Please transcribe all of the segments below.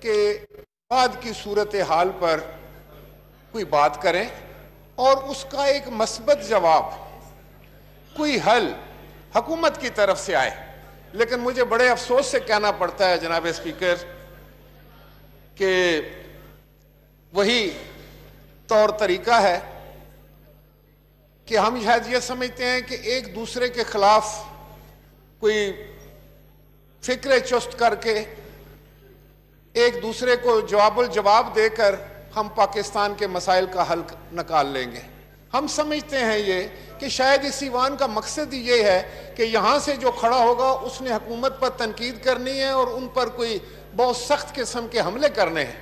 کہ بعد کی صورتحال پر کوئی بات کریں اور اس کا ایک مثبت جواب، کوئی حل حکومت کی طرف سے آئے. لیکن مجھے بڑے افسوس سے کہنا پڑتا ہے جناب اسپیکر کہ وہی طور طریقہ ہے کہ ہم شاید یہ سمجھتے ہیں کہ ایک دوسرے کے خلاف کوئی فکر چست کر کے ایک دوسرے کو جواب الجواب دے کر ہم پاکستان کے مسائل کا حل نکال لیں گے. ہم سمجھتے ہیں یہ کہ شاید اس ایوان کا مقصد ہی یہ ہے کہ یہاں سے جو کھڑا ہوگا اس نے حکومت پر تنقید کرنی ہے اور ان پر کوئی بہت سخت قسم کے حملے کرنے ہیں،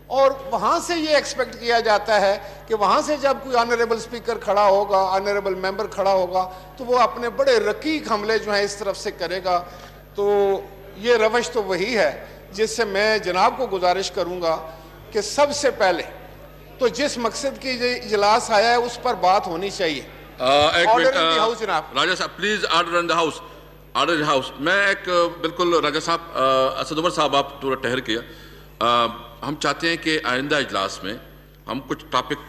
اور وہاں سے یہ ایکسپیکٹ کیا جاتا ہے کہ وہاں سے جب کوئی آنریبل اسپیکر کھڑا ہوگا، آنریبل ممبر کھڑا ہوگا تو وہ اپنے بڑے رقیق حملے جو ہیں اس طرف سے کرے گا. تو یہ روش تو وہی ہے جس سے میں جناب کو گزارش کروں گا کہ سب سے پہلے تو جس مقصد کی اجلاس آیا ہے اس پر بات ہونی چاہیے. آرڈر ان دی ہاؤس جناب. راجہ صاحب please order in the house. Order in the house. میں ایک بالکل راجہ صاحب، اسد عمر صاحب آپ تھوڑا ٹھہر کیا. ہم چاہتے ہیں کہ آئندہ اجلاس میں ہم کچھ ٹاپک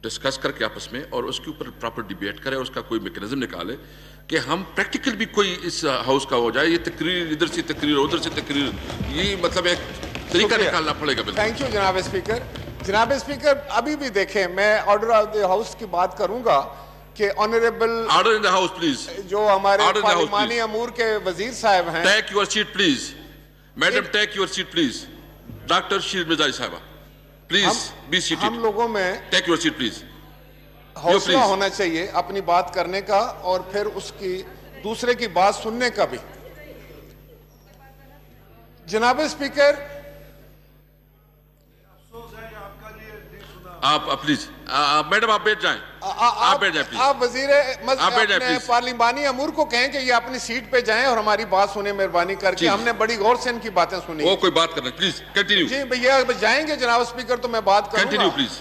ڈسکس کر کے آپس میں اور اس کے اوپر پراپر ڈیبیٹ کریں، اس کا کوئی میکنزم نکالے کہ ہم پریکٹیکل بھی کوئی اس ہاؤس کا ہو جائے. یہ تقریر ادھر سے تقریر ادھر سے تقریر، یہ مطلب ایک طریقہ نکالنا پڑے گا. تھینک یو جناب اسپیکر. جناب اسپیکر ابھی بھی دیکھیں، میں آرڈر آف دی ہاؤس کی بات کروں گا کہ honourable order in the house please, جو ہمارے پارلیمانی امور کے وزیر صاحب ہیں. Take your seat please. Madam take your seat please. Doctor Shireen مرزائی صاحبہ پلیز بی سیٹڈ. ہم لوگوں میں ٹیک یور سیٹ پلیز. حوصلہ ہونا چاہیے اپنی بات کرنے کا اور پھر اس کی دوسرے کی بات سننے کا بھی. جناب اسپیکر آپ پلیز میڈم آپ بیٹھ جائیں. آپ بیٹھ جائیں پلیز. آپ وزیر پارلیمانی امور کو کہیں کہ یہ اپنی سیٹ پہ جائیں اور ہماری بات سنیں مہربانی کر کے. ہم نے بڑی غور سے ان کی باتیں سنی. وہ کوئی بات کرنا پلیز کنٹینیو. جی بھیا جائیں گے جناب اسپیکر تو میں بات کروں گا. Continue please.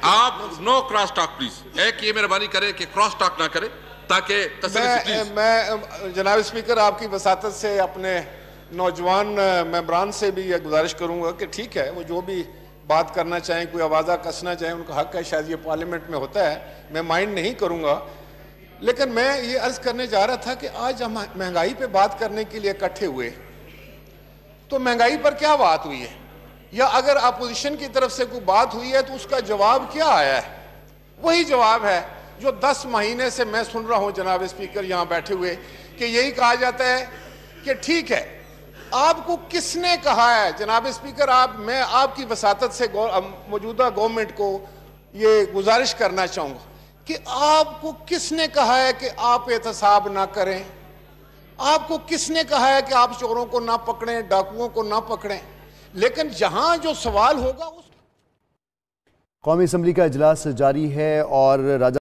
آپ نو کراس ٹاک پلیز. ایک یہ مہربانی کریں کہ کراس ٹاک نہ کریں تاکہ میں جناب اسپیکر آپ کی وساطت سے اپنے نوجوان ممبران سے بھی یہ گزارش کروں گا کہ ٹھیک ہے، وہ جو بھی بات کرنا چاہیں، کوئی آوازہ کسنا چاہیں، ان کا حق ہے. شاید یہ پارلیمنٹ میں ہوتا ہے، میں مائنڈ نہیں کروں گا. لیکن میں یہ عرض کرنے جا رہا تھا کہ آج ہم مہنگائی پہ بات کرنے کے لیے اکٹھے ہوئے تو مہنگائی پر کیا بات ہوئی ہے، یا اگر اپوزیشن کی طرف سے کوئی بات ہوئی ہے تو اس کا جواب کیا آیا ہے؟ وہی جواب ہے جو 10 مہینے سے میں سن رہا ہوں جناب اسپیکر یہاں بیٹھے ہوئے، کہ یہی کہا جاتا ہے کہ ٹھیک ہے. آپ کو کس نے کہا ہے جناب اسپیکر؟ میں آپ کی وساطت سے موجودہ گورنمنٹ کو یہ گزارش کرنا چاہوں گا کہ آپ کو کس نے کہا ہے کہ آپ احتساب نہ کریں؟ آپ کو کس نے کہا ہے کہ آپ چوروں کو نہ پکڑیں، ڈاکوؤں کو نہ پکڑیں؟ لیکن جہاں جو سوال ہوگا اس قومی اسمبلی کا اجلاس جاری ہے اور راجہ